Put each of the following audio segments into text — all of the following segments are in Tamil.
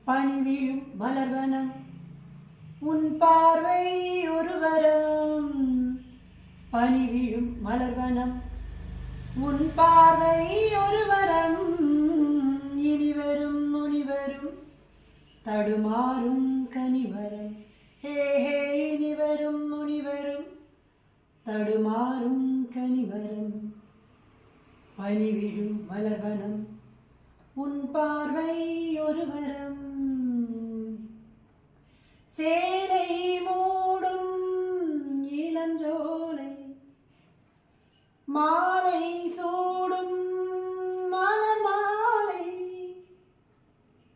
பனிவிழும் மலர்வனம் உன் பார்வை ஒரு வரம். பனிவிழும் மலர்வனம் உன் பார்வை ஒரு வரம். இனிவரும் முனிவரும் தடுமாறும் கனிவரம். ஹே ஹே இனிவரும் முனிவரும் தடுமாறும் கனிவரம். பனிவிழும் மலர்வனம் உன் பார்வை ஒரு வரம். சேலை மூடும் இளஞ்சோலை மாலை சூடும் மலர் மாலை.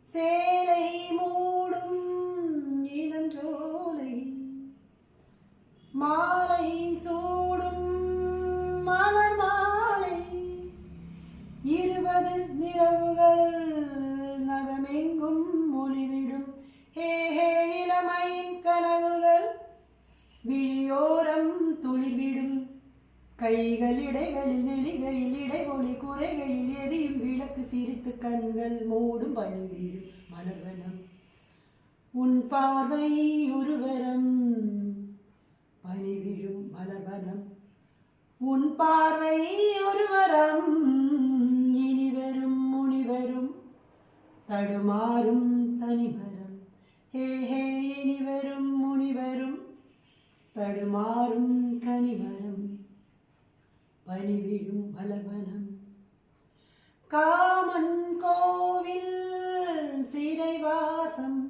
சேலை மூடும் இளஞ்சோலை மாலை சூடும் மலர் மாலை. 20 நிலவுகள் நகமெங்கும் ஒளிவிடும். ஹே ஹே இளமையின் கனவுகள் விழியோரம் துளிர்விடும். கைகள் இடைகளில் நெலிகையில் இடைவொளி குறைகையில் எரியும் விளக்கு சிரித்து கண்கள் மூடும். பனிவிழும் மலர்வனம் உன் பார்வை ஒரு வரம். பனிவிழும் மலர்வனம் உன் பார்வை ஒரு வரம். இனிவரும் முனிவரும் தடுமாறும் தனிவரம். ஹே ஹே இனிவரும் முனிவரும் தடுமாறும் கனிவரம். பனிவிழும் மலர்வனம் காமன் கோவில் சிறைவாசம்.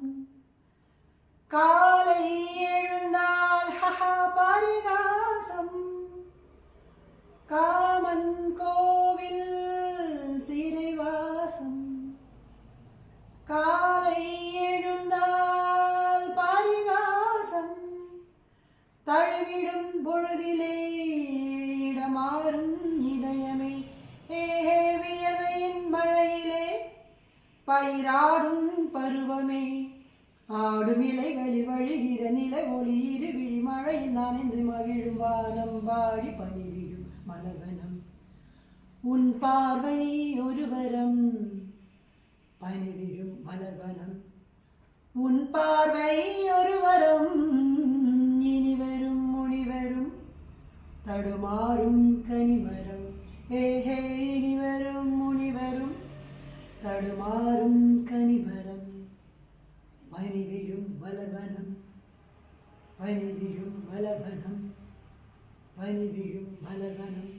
காலை எழுந்தால் ஹஹா பரிகாசம். காமன் கோவில் சிறைவாசம். காலை எழுந்தால் பரிகாசம். தழுவிடும் பொழுதிலே இடமாறும் இதயமே. ஏஹே வியர்வையின் மழையிலே பயிராடும் பருவமே. ஆடும் இலைகளில் வழிகிற நில ஒளி இருவிழி மழையில் நனைந்து மகிழும் வானம் பாடி. பனிவிழும் மலர்வனம் உன் பார்வை ஒரு வரம். பனிவிழும் மலர்வனம் உன் பார்வை ஒரு வரம். இனிவரும் முனிவரும் தடுமாறும் கனிமரம். ஹே ஹே இனிவரும் முனிவரும் தடுமாறும் கனிமரம். பனிவிழும் மலர்வனம் பனிவிழும் மலர்வனம் பனிவிழும் மலர்வனம்.